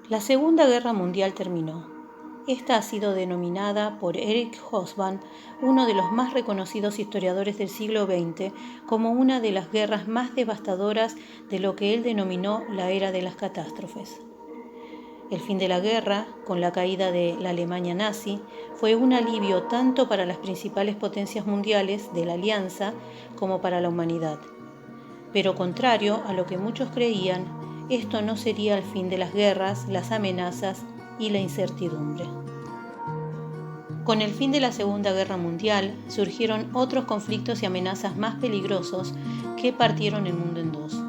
La Segunda Guerra Mundial terminó. Esta ha sido denominada por Eric Hobsbawm, uno de los más reconocidos historiadores del siglo XX, como una de las guerras más devastadoras de lo que él denominó la era de las catástrofes. El fin de la guerra, con la caída de la Alemania nazi, fue un alivio tanto para las principales potencias mundiales de la Alianza como para la humanidad. Pero contrario a lo que muchos creían, esto no sería el fin de las guerras, las amenazas y la incertidumbre. Con el fin de la Segunda Guerra Mundial surgieron otros conflictos y amenazas más peligrosos que partieron el mundo en dos.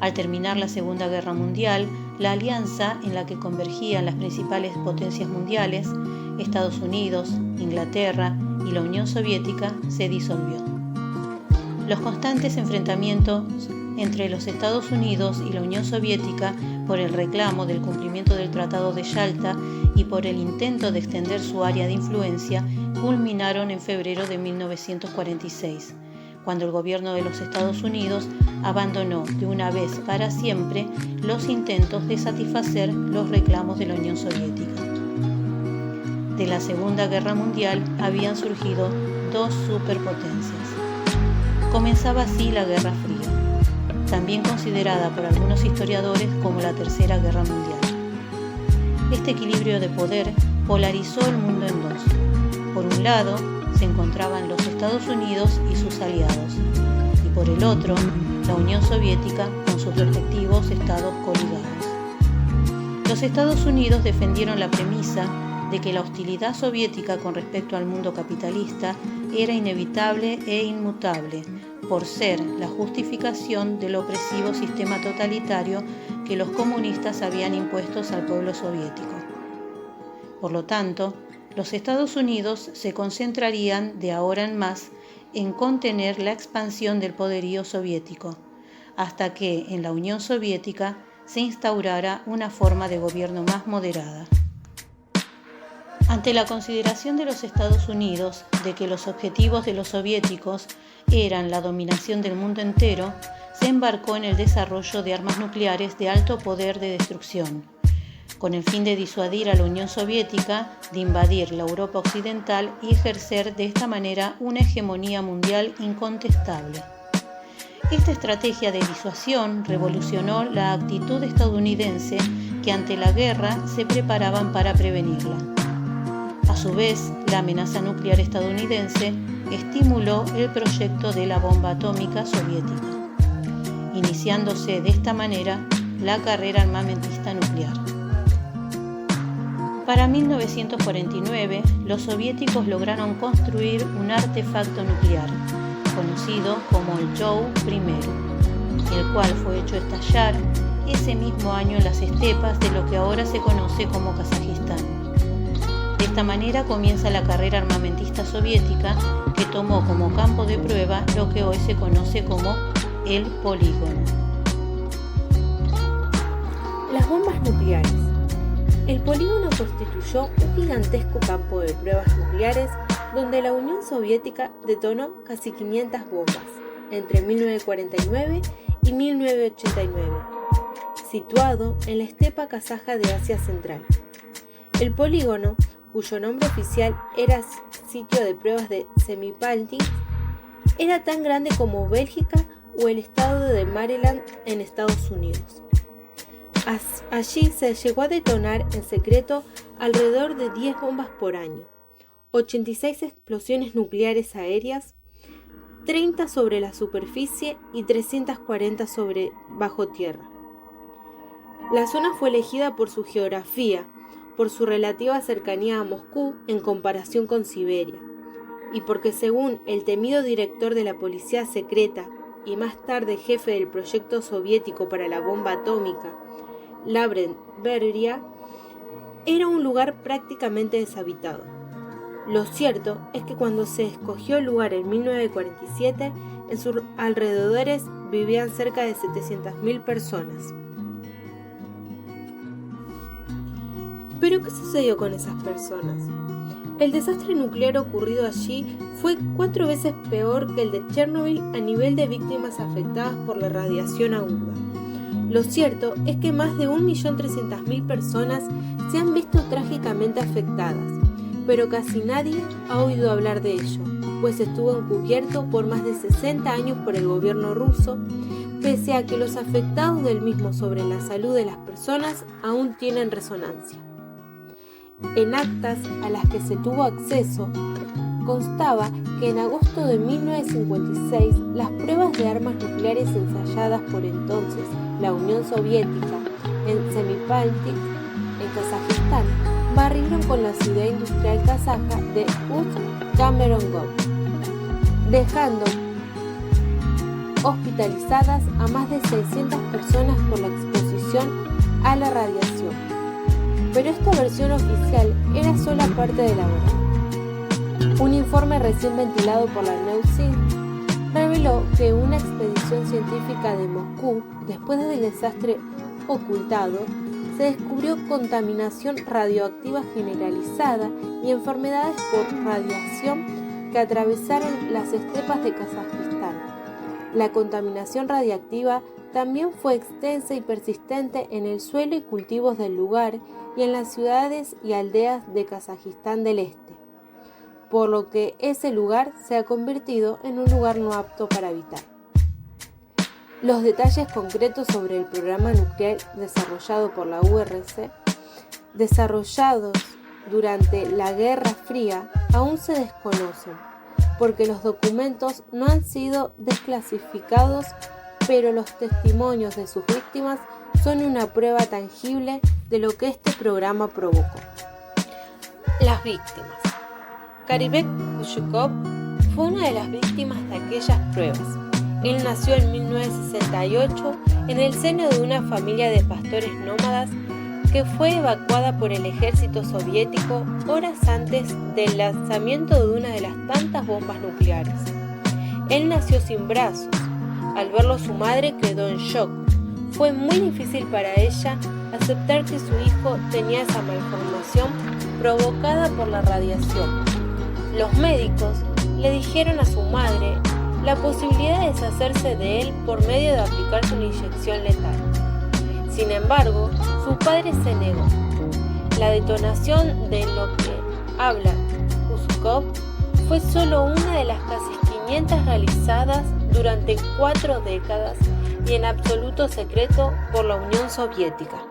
Al terminar la Segunda Guerra Mundial, la alianza en la que convergían las principales potencias mundiales, Estados Unidos, Inglaterra y la Unión Soviética, se disolvió. Los constantes enfrentamientos entre los Estados Unidos y la Unión Soviética por el reclamo del cumplimiento del Tratado de Yalta y por el intento de extender su área de influencia culminaron en febrero de 1946, cuando el gobierno de los Estados Unidos abandonó de una vez para siempre los intentos de satisfacer los reclamos de la Unión Soviética. De la Segunda Guerra Mundial habían surgido dos superpotencias. Comenzaba así la Guerra Fría, también considerada por algunos historiadores como la Tercera Guerra Mundial. Este equilibrio de poder polarizó el mundo en dos. Por un lado se encontraban los Estados Unidos y sus aliados, y por el otro, la Unión Soviética con sus respectivos estados coligados. Los Estados Unidos defendieron la premisa de que la hostilidad soviética con respecto al mundo capitalista era inevitable e inmutable, por ser la justificación del opresivo sistema totalitario que los comunistas habían impuesto al pueblo soviético. Por lo tanto, los Estados Unidos se concentrarían de ahora en más en contener la expansión del poderío soviético, hasta que en la Unión Soviética se instaurara una forma de gobierno más moderada. Ante la consideración de los Estados Unidos de que los objetivos de los soviéticos eran la dominación del mundo entero, se embarcó en el desarrollo de armas nucleares de alto poder de destrucción, con el fin de disuadir a la Unión Soviética de invadir la Europa occidental y ejercer de esta manera una hegemonía mundial incontestable. Esta estrategia de disuasión revolucionó la actitud estadounidense que ante la guerra se preparaban para prevenirla. A su vez, la amenaza nuclear estadounidense estimuló el proyecto de la bomba atómica soviética, iniciándose de esta manera la carrera armamentista nuclear. Para 1949, los soviéticos lograron construir un artefacto nuclear, conocido como el Yov I, el cual fue hecho estallar ese mismo año en las estepas de lo que ahora se conoce como Kazajistán. De esta manera comienza la carrera armamentista soviética, que tomó como campo de prueba lo que hoy se conoce como el polígono. Las bombas nucleares. El polígono constituyó un gigantesco campo de pruebas nucleares donde la Unión Soviética detonó casi 500 bombas entre 1949 y 1989, situado en la estepa kazaja de Asia Central. El polígono, cuyo nombre oficial era Sitio de Pruebas de Semipalty, era tan grande como Bélgica o el estado de Maryland en Estados Unidos. Allí se llegó a detonar en secreto alrededor de 10 bombas por año, 86 explosiones nucleares aéreas, 30 sobre la superficie y 340 sobre bajo tierra. La zona fue elegida por su geografía, por su relativa cercanía a Moscú en comparación con Siberia, y porque según el temido director de la policía secreta y más tarde jefe del proyecto soviético para la bomba atómica, Lavrent Beria, era un lugar prácticamente deshabitado. Lo cierto es que cuando se escogió el lugar en 1947, en sus alrededores vivían cerca de 700.000 personas. Pero ¿qué sucedió con esas personas? El desastre nuclear ocurrido allí fue 4 veces peor que el de Chernobyl a nivel de víctimas afectadas por la radiación aguda. Lo cierto es que más de 1.300.000 personas se han visto trágicamente afectadas, pero casi nadie ha oído hablar de ello, pues estuvo encubierto por más de 60 años por el gobierno ruso, pese a que los afectados del mismo sobre la salud de las personas aún tienen resonancia. En actas a las que se tuvo acceso, constaba que en agosto de 1956 las pruebas de armas nucleares ensayadas por entonces la Unión Soviética en Semipaltic, en Kazajistán, barrieron con la ciudad industrial kazaja de Ust-Kemerovsk, dejando hospitalizadas a más de 600 personas por la exposición a la radiación. Pero esta versión oficial era solo parte de la verdad. Un informe recién ventilado por la Neusin reveló que una expedición científica de Moscú, después del desastre ocultado, se descubrió contaminación radioactiva generalizada y enfermedades por radiación que atravesaron las estepas de Kazajistán. La contaminación radiactiva también fue extensa y persistente en el suelo y cultivos del lugar y en las ciudades y aldeas de Kazajistán del Este, por lo que ese lugar se ha convertido en un lugar no apto para habitar. Los detalles concretos sobre el programa nuclear desarrollado por la URSS, desarrollados durante la Guerra Fría, aún se desconocen, porque los documentos no han sido desclasificados, pero los testimonios de sus víctimas son una prueba tangible de lo que este programa provocó. Las víctimas. Karibek Kushukov fue una de las víctimas de aquellas pruebas. Él nació en 1968 en el seno de una familia de pastores nómadas que fue evacuada por el ejército soviético horas antes del lanzamiento de una de las tantas bombas nucleares. Él nació sin brazos. Al verlo, su madre quedó en shock. Fue muy difícil para ella aceptar que su hijo tenía esa malformación provocada por la radiación. Los médicos le dijeron a su madre la posibilidad de deshacerse de él por medio de aplicarse una inyección letal. Sin embargo, su padre se negó. La detonación de lo que habla Kushukov fue solo una de las casi 500 realizadas durante 4 décadas y en absoluto secreto por la Unión Soviética.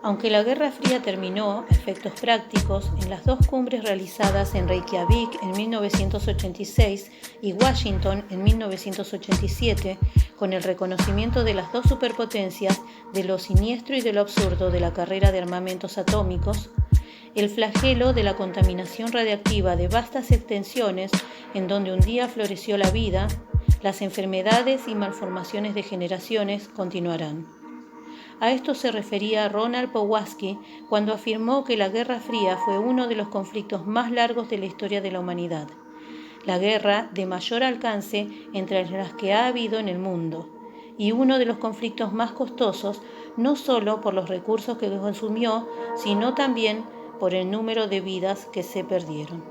Aunque la Guerra Fría terminó, efectos prácticos, en las 2 cumbres realizadas en Reykjavik en 1986 y Washington en 1987, con el reconocimiento de las 2 superpotencias de lo siniestro y de lo absurdo de la carrera de armamentos atómicos, el flagelo de la contaminación radiactiva de vastas extensiones en donde un día floreció la vida, las enfermedades y malformaciones de generaciones continuarán. A esto se refería Ronald Powazki cuando afirmó que la Guerra Fría fue uno de los conflictos más largos de la historia de la humanidad, la guerra de mayor alcance entre las que ha habido en el mundo, y uno de los conflictos más costosos, no solo por los recursos que consumió, sino también por el número de vidas que se perdieron.